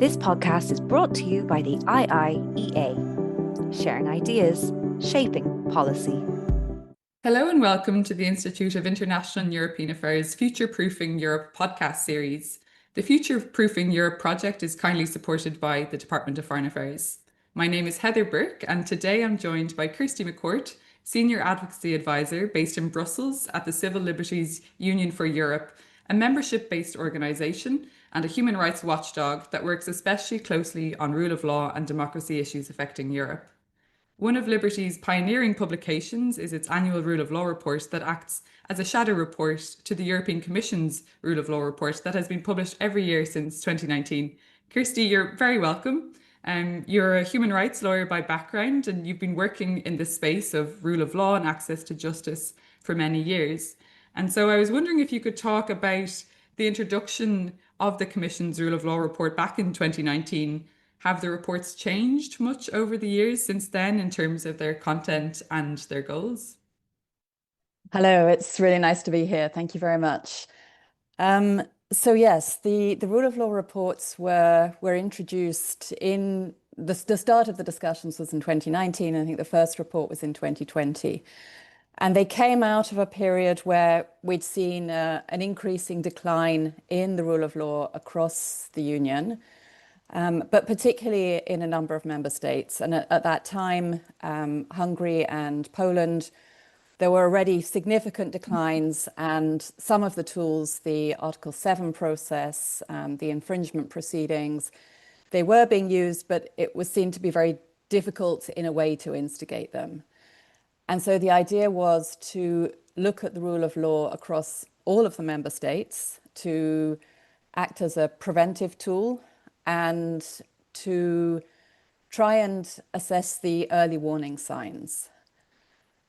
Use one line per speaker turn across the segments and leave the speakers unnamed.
This podcast is brought to you by the IIEA, sharing ideas, shaping policy.
Hello and welcome to the Institute of International and European Affairs Future Proofing Europe podcast series. The Future Proofing Europe project is kindly supported by the Department of Foreign Affairs. My name is Heather Burke and today I'm joined by Kersty McCourt, Senior Advocacy Advisor based in Brussels at the Civil Liberties Union for Europe, a membership-based organisation and a human rights watchdog that works especially closely on rule of law and democracy issues affecting Europe. One of Liberty's pioneering publications is its annual Rule of Law report that acts as a shadow report to the European Commission's Rule of Law report that has been published every year since 2019. Kersty, you're very welcome. You're a human rights lawyer by background, and you've been working in the space of rule of law and access to justice for many years. And so I was wondering if you could talk about the introduction of the Commission's Rule of Law report back in 2019. Have the reports changed much over the years since then in terms of their content and their goals?
Hello, it's really nice to be here. Thank you very much. So yes, the rule of law reports were introduced in the start of the discussions was in 2019. I think the first report was in 2020. And they came out of a period where we'd seen an increasing decline in the rule of law across the Union, but particularly in a number of member states. And at that time, Hungary and Poland, there were already significant declines, and some of the tools, the Article 7 process, the infringement proceedings, they were being used, but it was seen to be very difficult in a way to instigate them. And so the idea was to look at the rule of law across all of the member states, to act as a preventive tool and to try and assess the early warning signs.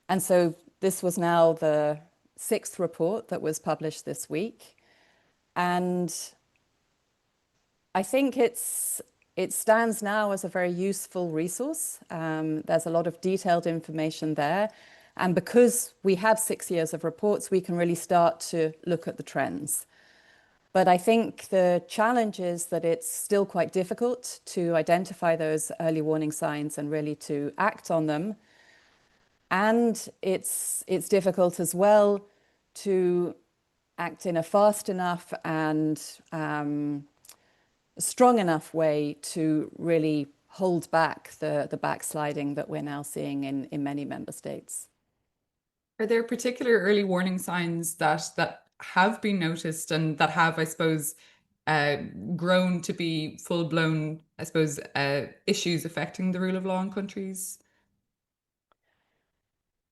And so this was now the 6th report that was published this week. And I think it stands now as a very useful resource. There's a lot of detailed information there. And because we have 6 years of reports, we can really start to look at the trends. But I think the challenge is that it's still quite difficult to identify those early warning signs and really to act on them. And it's difficult as well to act in a fast enough and strong enough way to really hold back the backsliding that we're now seeing in many member states.
Are there particular early warning signs that have been noticed and that have, I suppose, grown to be full-blown, I suppose, issues affecting the rule of law in countries?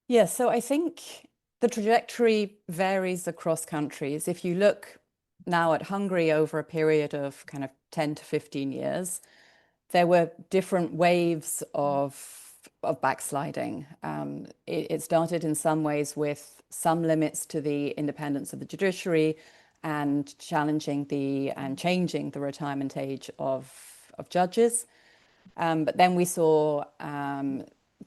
Yes, so I think the trajectory varies across countries. If you look now at Hungary over a period of kind of 10 to 15 years, there were different waves of backsliding. It started in some ways with some limits to the independence of the judiciary and changing the retirement age of judges. But then we saw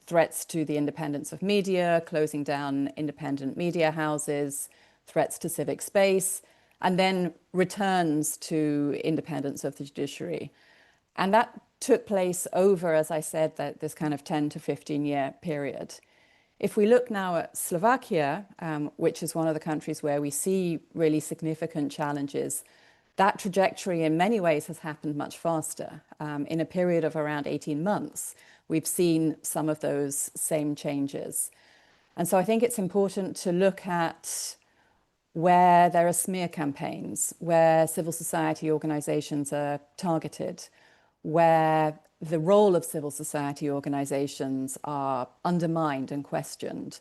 threats to the independence of media, closing down independent media houses, threats to civic space, and then returns to independence of the judiciary. And that took place over, as I said, this kind of 10 to 15 year period. If we look now at Slovakia, which is one of the countries where we see really significant challenges, that trajectory in many ways has happened much faster. In a period of around 18 months, we've seen some of those same changes. And so I think it's important to look at where there are smear campaigns, where civil society organizations are targeted, where the role of civil society organizations are undermined and questioned.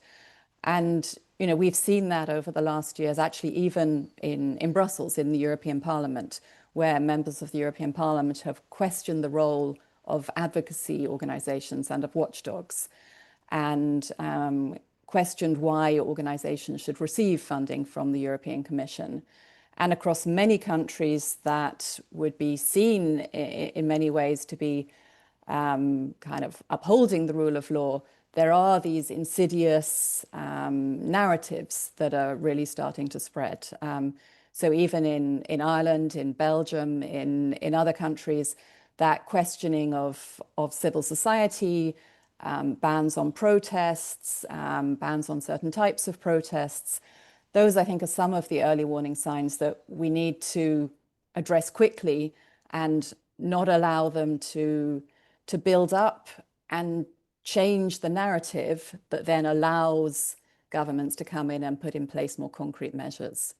And, you know, we've seen that over the last years, actually, even in Brussels, in the European Parliament, where members of the European Parliament have questioned the role of advocacy organizations and of watchdogs, and questioned why organizations should receive funding from the European Commission. And across many countries that would be seen in many ways to be kind of upholding the rule of law, there are these insidious narratives that are really starting to spread. So even in Ireland, in Belgium, in other countries, that questioning of civil society, bans on protests, bans on certain types of protests. Those, I think, are some of the early warning signs that we need to address quickly and not allow them to build up and change the narrative that then allows governments to come in and put in place more concrete measures.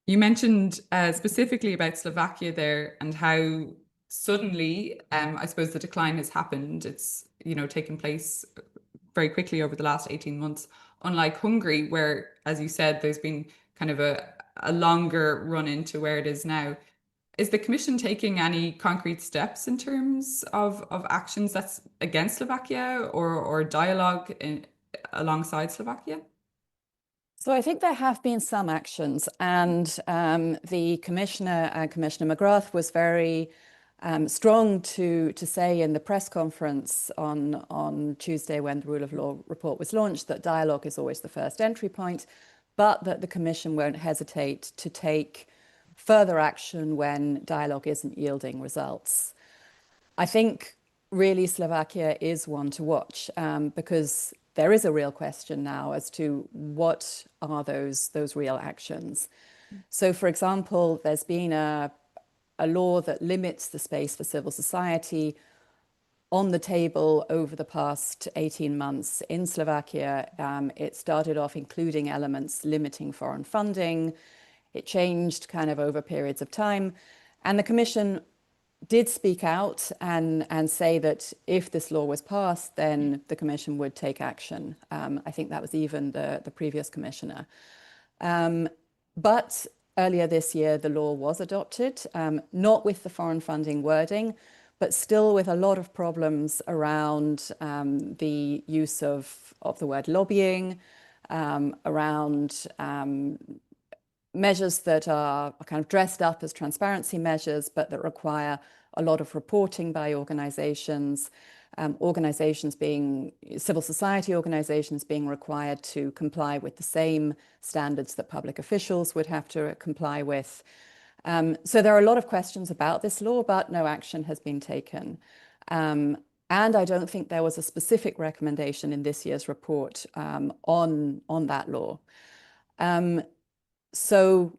You mentioned specifically about Slovakia there and how suddenly, I suppose, the decline has happened. It's, taken place very quickly over the last 18 months, unlike Hungary, where, as you said, there's been kind of a longer run into where it is now. Is the Commission taking any concrete steps in terms of actions that's against Slovakia or dialogue alongside Slovakia?
So I think there have been some actions, and the Commissioner McGrath was very strong to say in the press conference on Tuesday, when the Rule of Law report was launched, that dialogue is always the first entry point, but that the Commission won't hesitate to take further action when dialogue isn't yielding results. I think really Slovakia is one to watch, because there is a real question now as to what are those real actions. So, for example, there's been a law that limits the space for civil society on the table over the past 18 months in Slovakia. It started off including elements limiting foreign funding. It changed kind of over periods of time. And the Commission did speak out and say that if this law was passed, then the Commission would take action. I think that was even the previous Commissioner. But earlier this year, the law was adopted, not with the foreign funding wording, but still with a lot of problems around the use of the word lobbying, around measures that are kind of dressed up as transparency measures, but that require a lot of reporting by organizations, civil society organizations being required to comply with the same standards that public officials would have to comply with. So there are a lot of questions about this law, but no action has been taken. And I don't think there was a specific recommendation in this year's report on that law. So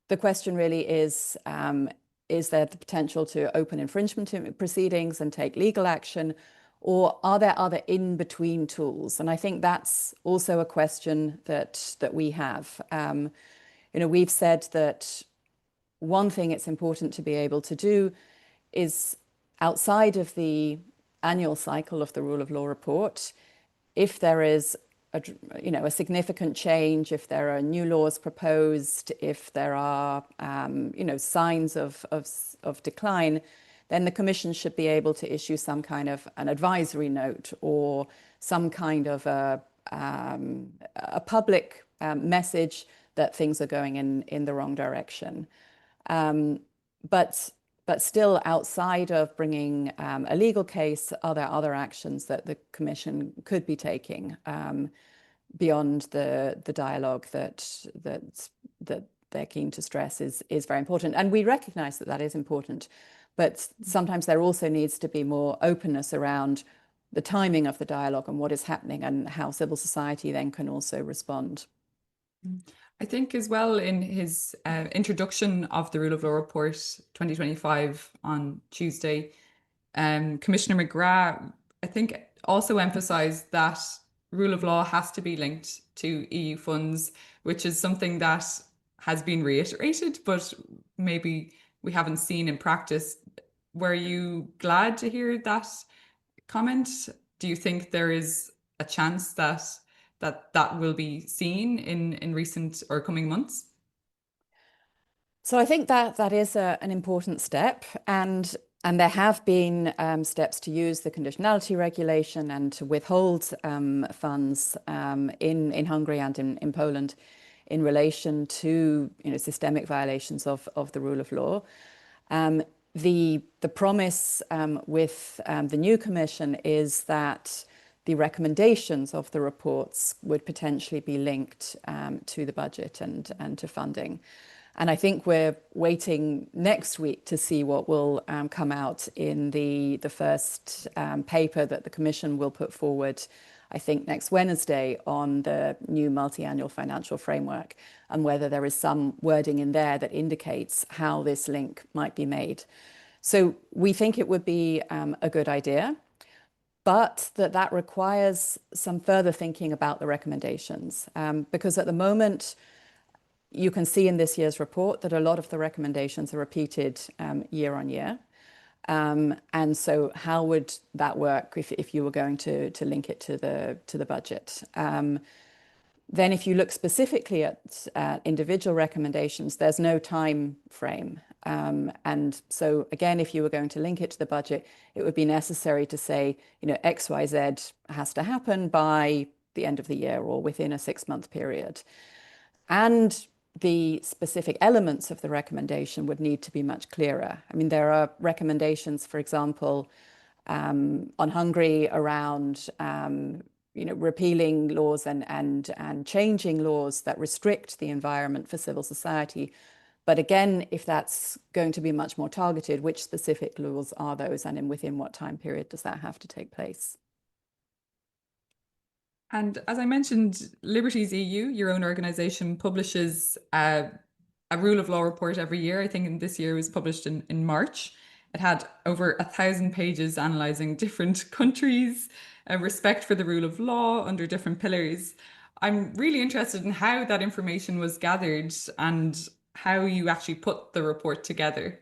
the question really is there the potential to open infringement proceedings and take legal action, or are there other in-between tools? And I think that's also a question that we have. We've said that one thing it's important to be able to do is, outside of the annual cycle of the Rule of Law report, if there is a significant change, if there are new laws proposed, if there are signs of decline, then the Commission should be able to issue some kind of an advisory note or some kind of a public message that things are going in the wrong direction. But still, outside of bringing a legal case, are there other actions that the Commission could be taking beyond the dialogue that they're keen to stress is very important? And we recognize that is important, but sometimes there also needs to be more openness around the timing of the dialogue and what is happening and how civil society then can also respond.
I think as well, in his introduction of the Rule of Law Report 2025 on Tuesday, Commissioner McGrath, I think, also emphasised that rule of law has to be linked to EU funds, which is something that has been reiterated, but maybe we haven't seen in practice. Were you glad to hear that comment? Do you think there is a chance that will be seen in recent or coming months?
So I think that is an important step, and there have been steps to use the conditionality regulation and to withhold funds in Hungary and in Poland in relation to systemic violations of the rule of law. The promise with the new Commission is that the recommendations of the reports would potentially be linked to the budget and to funding. And I think we're waiting next week to see what will come out in the first paper that the Commission will put forward, I think next Wednesday, on the new multi-annual financial framework, and whether there is some wording in there that indicates how this link might be made. So we think it would be a good idea, but that requires some further thinking about the recommendations, because at the moment, you can see in this year's report that a lot of the recommendations are repeated year on year. And so how would that work if you were going to link it to the budget? Then if you look specifically at individual recommendations, there's no time frame. And so again, if you were going to link it to the budget, it would be necessary to say, X, Y, Z has to happen by the end of the year or within a 6-month period. And the specific elements of the recommendation would need to be much clearer. I mean, there are recommendations, for example, on Hungary around repealing laws and changing laws that restrict the environment for civil society. But again, if that's going to be much more targeted, which specific laws are those, and within what time period does that have to take place?
And as I mentioned, Liberties EU, your own organisation, publishes a rule of law report every year. I think in this year it was published in March. It had over 1,000 pages analysing different countries, respect for the rule of law under different pillars. I'm really interested in how that information was gathered and how you actually put the report together.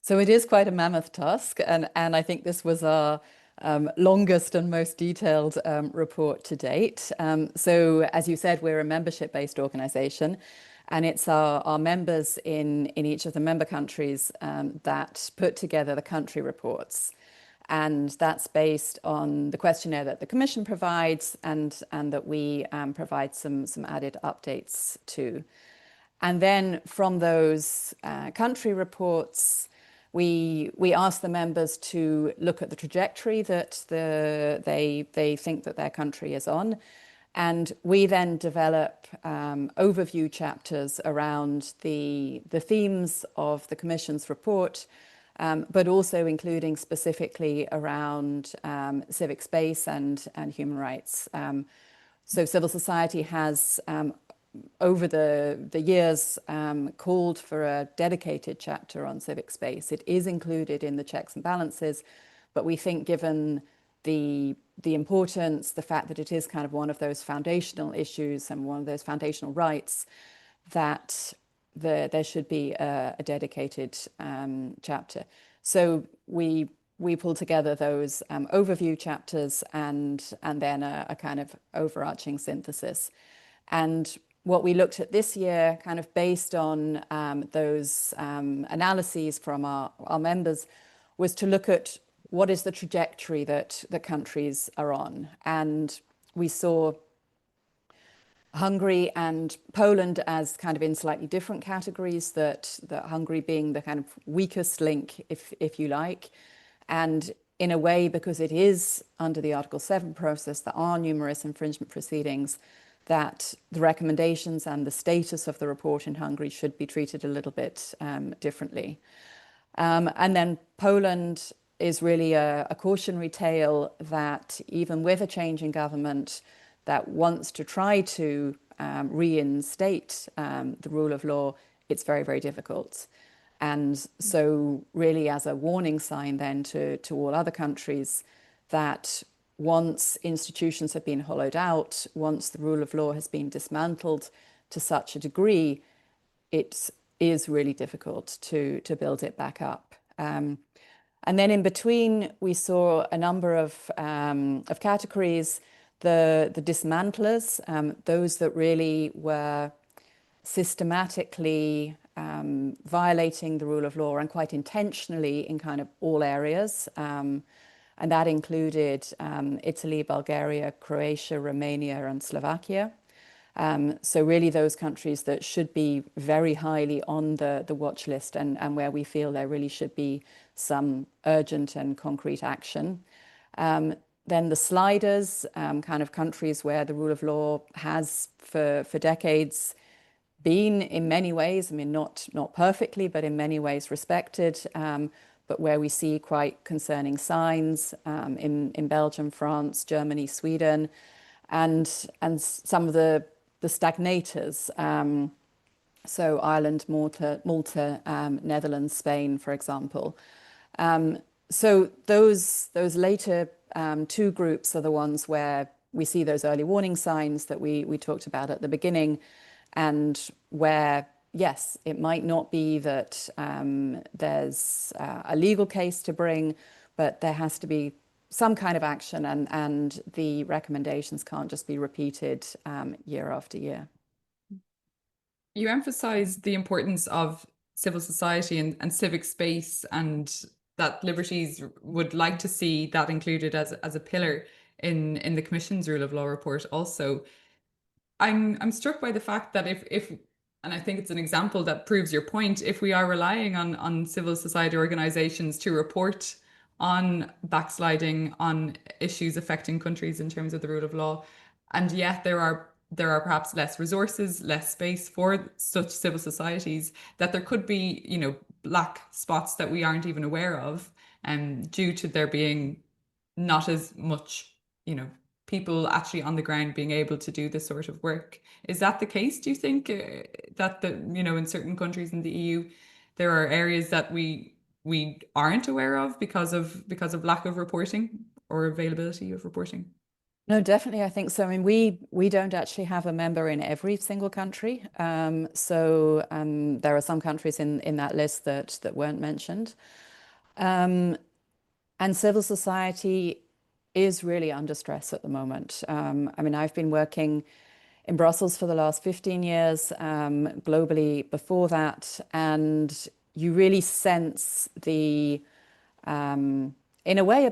So it is quite a mammoth task, and I think this was our longest and most detailed report to date. So as you said, we're a membership-based organisation, and it's our members in each of the member countries that put together the country reports. And that's based on the questionnaire that the Commission provides and that we provide some added updates to. And then from those country reports, we ask the members to look at the trajectory that they think that their country is on. And we then develop overview chapters around the themes of the Commission's report, but also including specifically around civic space and human rights. So civil society has over the years called for a dedicated chapter on civic space. It is included in the checks and balances, but we think given the importance, the fact that it is kind of one of those foundational issues and one of those foundational rights, that there should be a dedicated chapter. So we pull together those overview chapters and then a kind of overarching synthesis. And what we looked at this year, kind of based on those analyses from our members, was to look at what is the trajectory that the countries are on. And we saw Hungary and Poland as kind of in slightly different categories, that Hungary being the kind of weakest link, if you like. And in a way, because it is under the Article 7 process, there are numerous infringement proceedings, that the recommendations and the status of the report in Hungary should be treated a little bit differently. And then Poland is really a cautionary tale that even with a change in government that wants to try to reinstate the rule of law, it's very, very difficult. And so really as a warning sign then to all other countries that once institutions have been hollowed out, once the rule of law has been dismantled to such a degree, it is really difficult to build it back up. And then in between, we saw a number of categories, the dismantlers, those that really were systematically violating the rule of law and quite intentionally in kind of all areas. And that included Italy, Bulgaria, Croatia, Romania, and Slovakia. So really those countries that should be very highly on the watch list and where we feel there really should be some urgent and concrete action. Then the sliders, kind of countries where the rule of law has for decades been in many ways, I mean, not perfectly, but in many ways respected, but where we see quite concerning signs in Belgium, France, Germany, Sweden, and some of the stagnators. So Ireland, Malta, Netherlands, Spain, for example. So those later two groups are the ones where we see those early warning signs that we talked about at the beginning, and where, yes, it might not be that there's a legal case to bring, but there has to be some kind of action, and the recommendations can't just be repeated year after year.
You emphasize the importance of civil society and civic space, and that Liberties would like to see that included as a pillar in the Commission's Rule of Law report also. I'm struck by the fact that if and I think it's an example that proves your point, if we are relying on civil society organizations to report on backsliding, on issues affecting countries in terms of the rule of law, and yet there are perhaps less resources, less space for such civil societies, that there could be, black spots that we aren't even aware of, due to there being not as much, people actually on the ground being able to do this sort of work. Is that the case, do you think, that in certain countries in the EU, there are areas that we aren't aware of because of lack of reporting or availability of reporting?
No, definitely, I think so. I mean, we don't actually have a member in every single country. So there are some countries in that list that weren't mentioned. And civil society is really under stress at the moment. I mean, I've been working in Brussels for the last 15 years, globally before that, and you really sense the, in a way,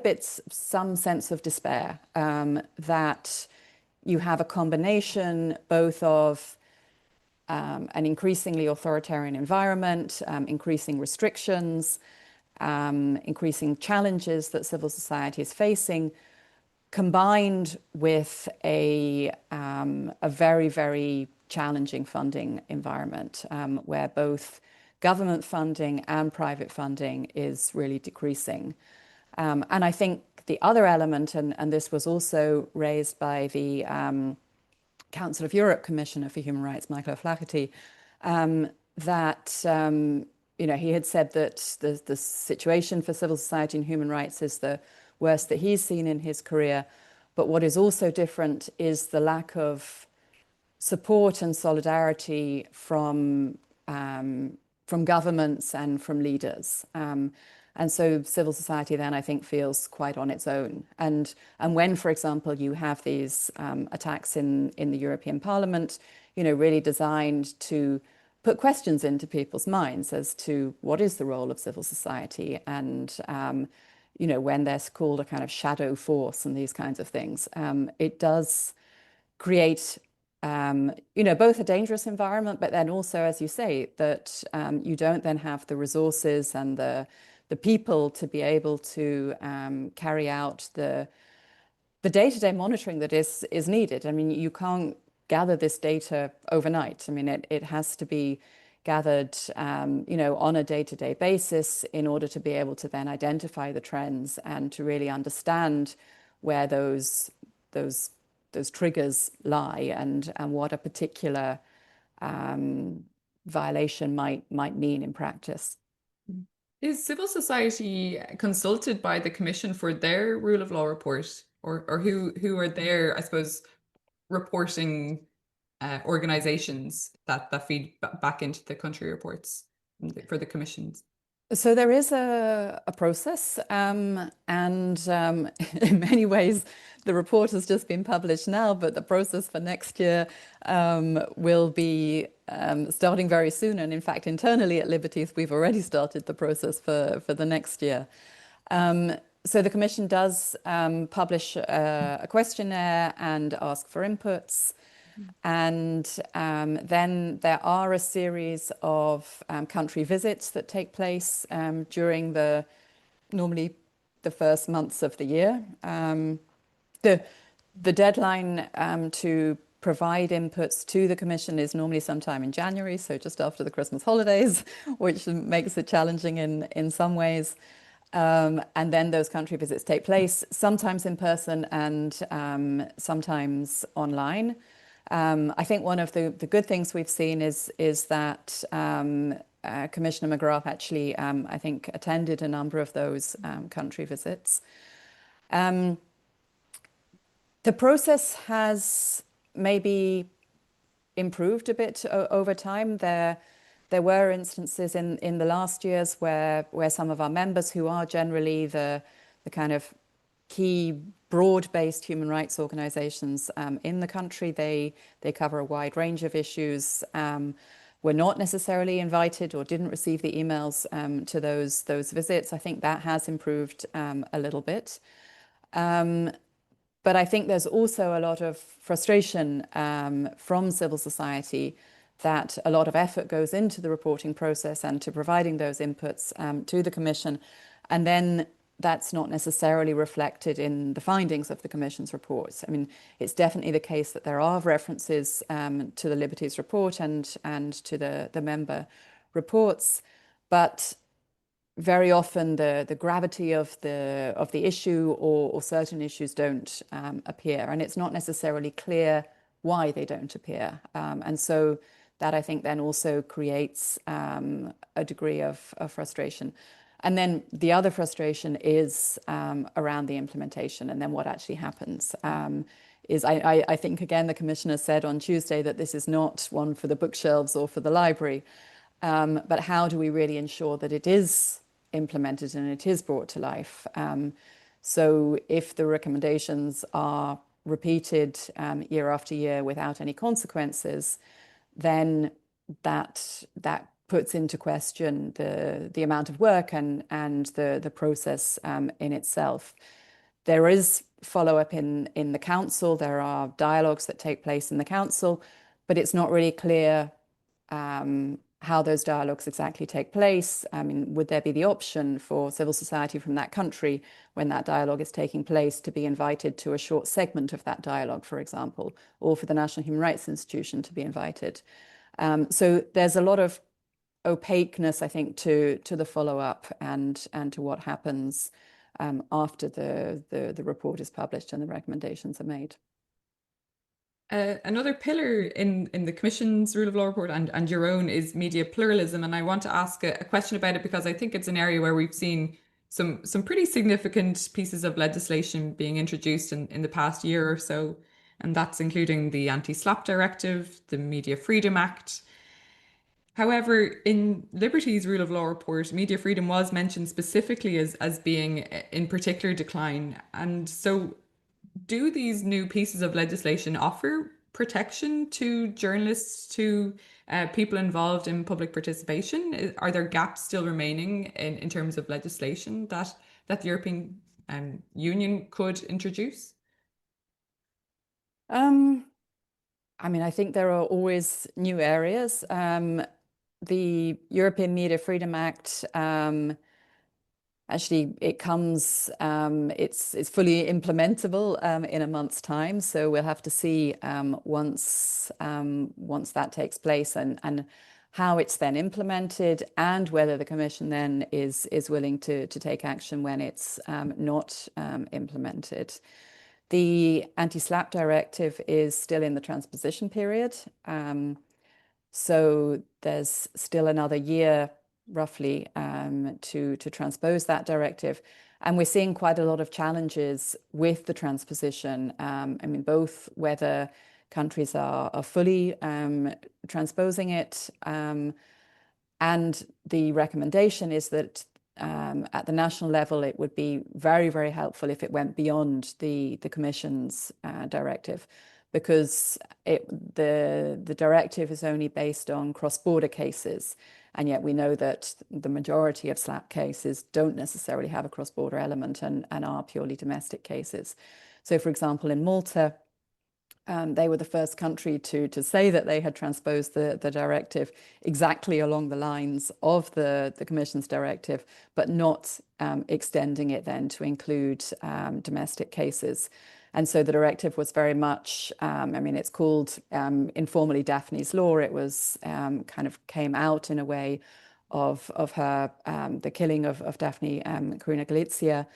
some sense of despair, that you have a combination both of an increasingly authoritarian environment, increasing restrictions, increasing challenges that civil society is facing, combined with a very, very challenging funding environment, where both government funding and private funding is really decreasing. And I think the other element, and this was also raised by the Council of Europe Commissioner for Human Rights, Michael O'Flaherty, that he had said that the situation for civil society and human rights is the worst that he's seen in his career. But what is also different is the lack of support and solidarity from governments and from leaders. And so civil society then, I think, feels quite on its own. And when, for example, you have these attacks in the European Parliament, really designed to put questions into people's minds as to what is the role of civil society, and when they're called a kind of shadow force and these kinds of things, it does create both a dangerous environment, but then also, as you say, that you don't then have the resources and the people to be able to carry out the day-to-day monitoring that is needed. I mean, you can't gather this data overnight. I mean, it has to be gathered, on a day-to-day basis in order to be able to then identify the trends and to really understand where those triggers lie, and what a particular violation might mean in practice.
Is civil society consulted by the Commission for their rule of law report, or who are their, I suppose, reporting organizations that feed back into the country reports for the Commissions?
So there is a process, and in many ways, the report has just been published now, but the process for next year will be starting very soon. And in fact, internally at Liberties, we've already started the process for the next year. So the Commission does publish a questionnaire and ask for inputs. And then there are a series of country visits that take place during normally the first months of the year. The deadline to provide inputs to the Commission is normally sometime in January, so just after the Christmas holidays, which makes it challenging in some ways. And then those country visits take place, sometimes in person and sometimes online. I think one of the good things we've seen is that Commissioner McGrath actually, I think, attended a number of those country visits. The process has maybe improved a bit over time. There were instances in the last years where some of our members, who are generally the kind of key broad-based human rights organizations in the country, they cover a wide range of issues, were not necessarily invited or didn't receive the emails to those visits. I think that has improved a little bit. But I think there's also a lot of frustration from civil society that a lot of effort goes into the reporting process and to providing those inputs to the Commission. And then that's not necessarily reflected in the findings of the Commission's reports. I mean, it's definitely the case that there are references to the Liberties report and to the member reports, but very often the gravity of the issue or certain issues don't appear, and it's not necessarily clear why they don't appear. And so that, I think, then also creates a degree of frustration. And then the other frustration is around the implementation, and then what actually happens. I think, again, the Commissioner said on Tuesday that this is not one for the bookshelves or for the library, but how do we really ensure that it is implemented and it is brought to life? So if the recommendations are repeated year after year without any consequences, then that puts into question the amount of work and the process in itself. There is follow-up in the Council. There are dialogues that take place in the Council, but it's not really clear how those dialogues exactly take place. I mean, would there be the option for civil society from that country, when that dialogue is taking place, to be invited to a short segment of that dialogue, for example, or for the National Human Rights Institution to be invited? So there's a lot of opaqueness, I think, to the follow-up and to what happens after the report is published and the recommendations are made.
Another pillar in the Commission's Rule of Law report and your own is media pluralism. And I want to ask a question about it because I think it's an area where we've seen some pretty significant pieces of legislation being introduced in the past year or so. And that's including the Anti-SLAPP Directive, the Media Freedom Act. However, in Liberties Rule of Law report, media freedom was mentioned specifically as being in particular decline. And so do these new pieces of legislation offer protection to journalists, to people involved in public participation? Are there gaps still remaining in terms of legislation that the European Union could introduce?
I mean, I think there are always new areas. The European Media Freedom Act, actually, it comes, it's fully implementable in a month's time. So we'll have to see once that takes place and how it's then implemented, and whether the Commission then is willing to take action when it's not implemented. The Anti-SLAPP Directive is still in the transposition period. So there's still another year, roughly, to transpose that directive. And we're seeing quite a lot of challenges with the transposition. I mean, both whether countries are fully transposing it, and the recommendation is that at the national level, it would be very, very helpful if it went beyond the Commission's directive, because the directive is only based on cross-border cases. And yet we know that the majority of SLAPP cases don't necessarily have a cross-border element and are purely domestic cases. So, for example, in Malta, they were the first country to say that they had transposed the directive exactly along the lines of the Commission's directive, but not extending it then to include domestic cases. And so the directive was very much, I mean, it's called informally Daphne's Law. It was kind of came out in a way of her, the killing of Daphne Caruana Galizia.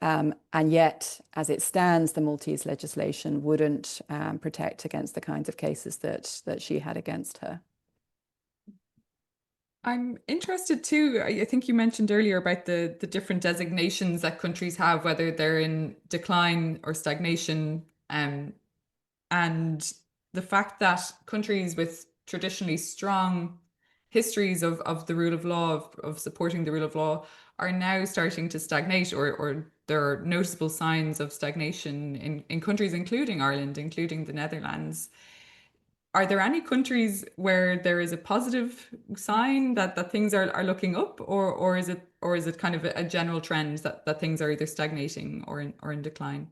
And yet, as it stands, the Maltese legislation wouldn't protect against the kinds of cases that she had against her.
I'm interested too. I think you mentioned earlier about the different designations that countries have, whether they're in decline or stagnation, and the fact that countries with traditionally strong histories of the rule of law, of supporting the rule of law, are now starting to stagnate, or there are noticeable signs of stagnation in countries including Ireland, including the Netherlands. Are there any countries where there is a positive sign that things are looking up, or is it kind of a general trend that things are either stagnating or in decline?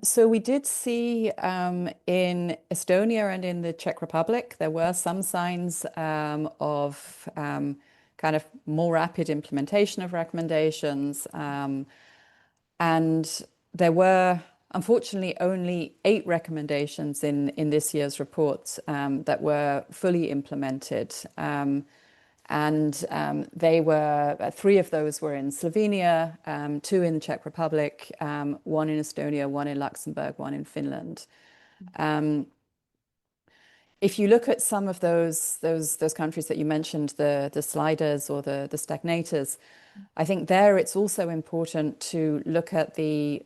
So we did see in Estonia and in the Czech Republic, there were some signs of kind of more rapid implementation of recommendations. And there were, unfortunately, only 8 recommendations in this year's report that were fully implemented. They were 3 of those were in Slovenia, 2 in the Czech Republic, 1 in Estonia, 1 in Luxembourg, 1 in Finland. If you look at some of those countries that you mentioned, the sliders or the stagnators, I think there it's also important to look at the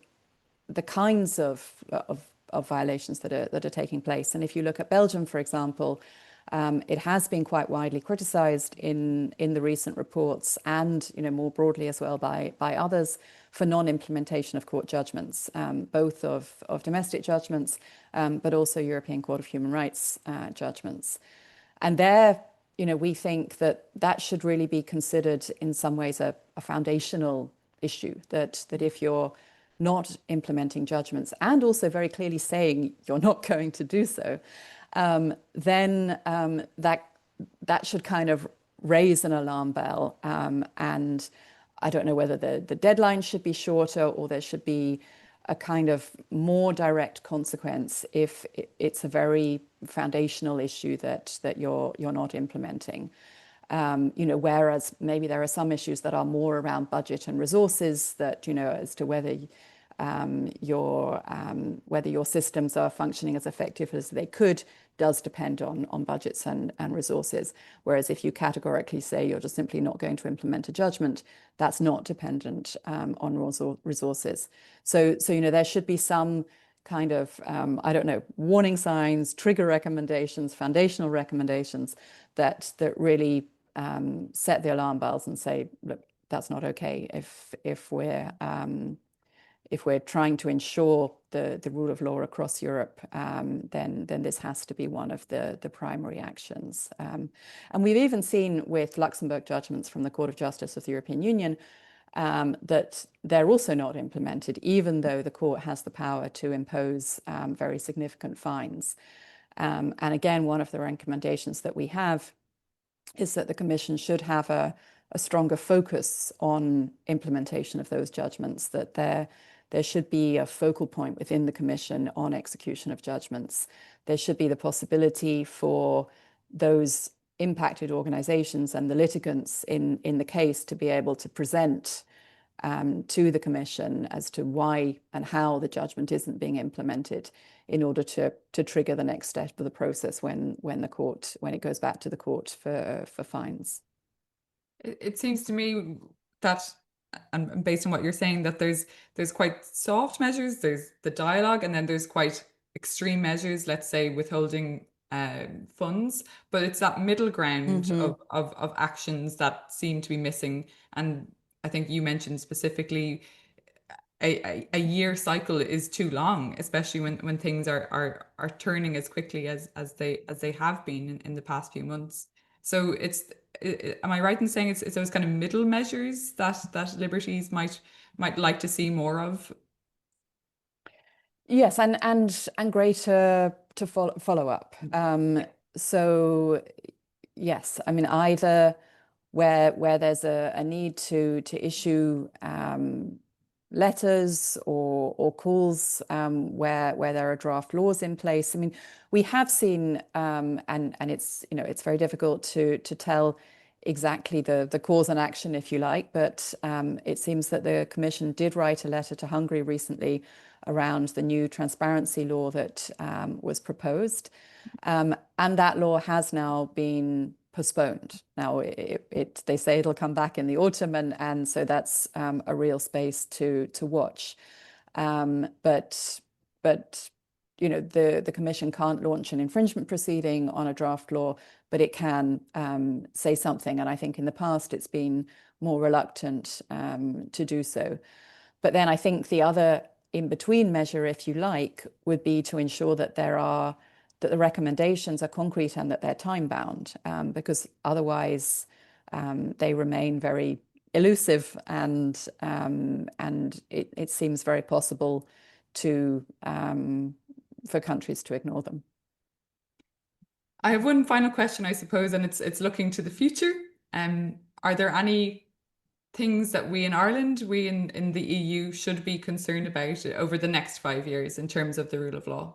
kinds of violations that are taking place. And if you look at Belgium, for example, it has been quite widely criticised in the recent reports, and more broadly as well by others, for non-implementation of court judgments, both of domestic judgments, but also European Court of Human Rights judgments. And there, we think that should really be considered in some ways a foundational issue, that if you're not implementing judgments and also very clearly saying you're not going to do so, then that should kind of raise an alarm bell. And I don't know whether the deadline should be shorter, or there should be a kind of more direct consequence if it's a very foundational issue that you're not implementing. Whereas maybe there are some issues that are more around budget and resources, that as to whether your systems are functioning as effective as they could does depend on budgets and resources. Whereas if you categorically say you're just simply not going to implement a judgment, that's not dependent on resources. So there should be some kind of, I don't know, warning signs, trigger recommendations, foundational recommendations that really set the alarm bells and say, look, that's not okay if we're trying to ensure the rule of law across Europe, then this has to be one of the primary actions. And we've even seen with Luxembourg judgments from the Court of Justice of the European Union that they're also not implemented, even though the court has the power to impose very significant fines. And again, one of the recommendations that we have is that the Commission should have a stronger focus on implementation of those judgments, that there should be a focal point within the Commission on execution of judgments. There should be the possibility for those impacted organizations and the litigants in the case to be able to present to the Commission as to why and how the judgment isn't being implemented, in order to trigger the next step of the process when it goes back to the court for fines.
It seems to me that, and based on what you're saying, that there's quite soft measures, there's the dialogue, and then there's quite extreme measures, let's say withholding funds, but it's that middle ground of actions that seem to be missing. And I think you mentioned specifically a year cycle is too long, especially when things are turning as quickly as they have been in the past few months. So am I right in saying it's those kind of middle measures that Liberties might like to see more of?
Yes, and greater to follow up. So yes, I mean, either where there's a need to issue letters or calls where there are draft laws in place. I mean, we have seen, and it's very difficult to tell exactly the cause and action, if you like, but it seems that the Commission did write a letter to Hungary recently around the new transparency law that was proposed. And that law has now been postponed. Now, they say it'll come back in the autumn, and so that's a real space to watch. But the Commission can't launch an infringement proceeding on a draft law, but it can say something. And I think in the past it's been more reluctant to do so. But then I think the other in-between measure, if you like, would be to ensure that the recommendations are concrete and that they're time-bound, because otherwise they remain very elusive, and it seems very possible for countries to ignore them.
I have one final question, I suppose, and it's looking to the future. Are there any things that we in Ireland, we in the EU, should be concerned about over the next 5 years in terms of the rule of law?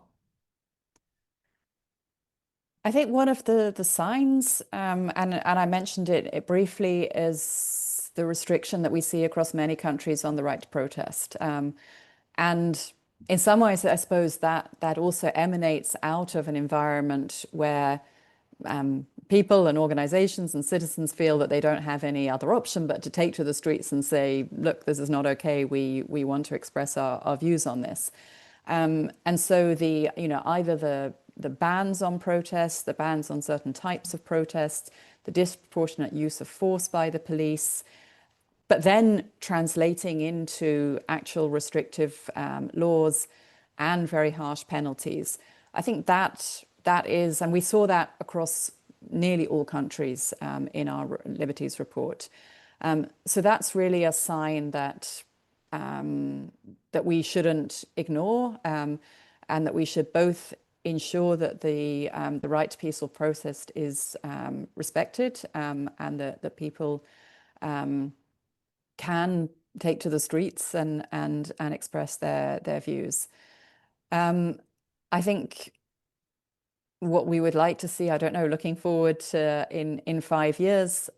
I think one of the signs, and I mentioned it briefly, is the restriction that we see across many countries on the right to protest. And in some ways, I suppose that also emanates out of an environment where people and organizations and citizens feel that they don't have any other option but to take to the streets and say, look, this is not okay. We want to express our views on this. And so either the bans on protests, the bans on certain types of protests, the disproportionate use of force by the police, but then translating into actual restrictive laws and very harsh penalties. I think that is, and we saw that across nearly all countries in our Liberties report. So that's really a sign that we shouldn't ignore, and that we should both ensure that the right to peaceful protest is respected, and that people can take to the streets and express their views. I think what we would like to see, I don't know, looking forward to in 5 years,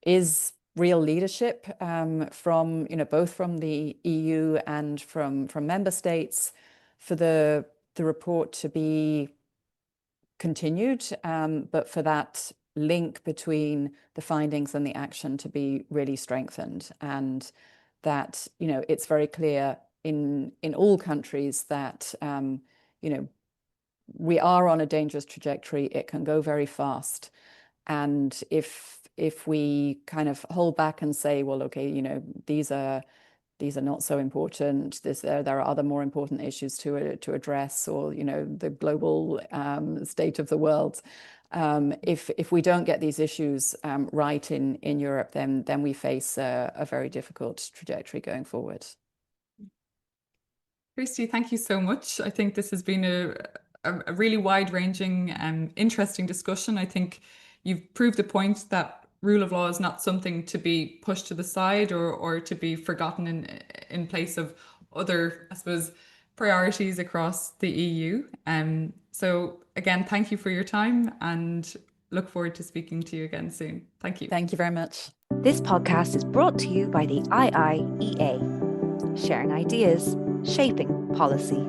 is real leadership from both from the EU and from member states, for the report to be continued, but for that link between the findings and the action to be really strengthened, and that it's very clear in all countries that we are on a dangerous trajectory. It can go very fast, and if we kind of hold back and say, well, okay, these are not so important, there are other more important issues to address, or the global state of the world. If we don't get these issues right in Europe, then we face a very difficult trajectory going forward.
Kersty, thank you so much. I think this has been a really wide-ranging and interesting discussion. I think you've proved the point that rule of law is not something to be pushed to the side or to be forgotten in place of other, I suppose, priorities across the EU. So again, thank you for your time, and look forward to speaking to you again soon. Thank you.
Thank you very much.
This podcast is brought to you by the IIEA, sharing ideas, shaping policy.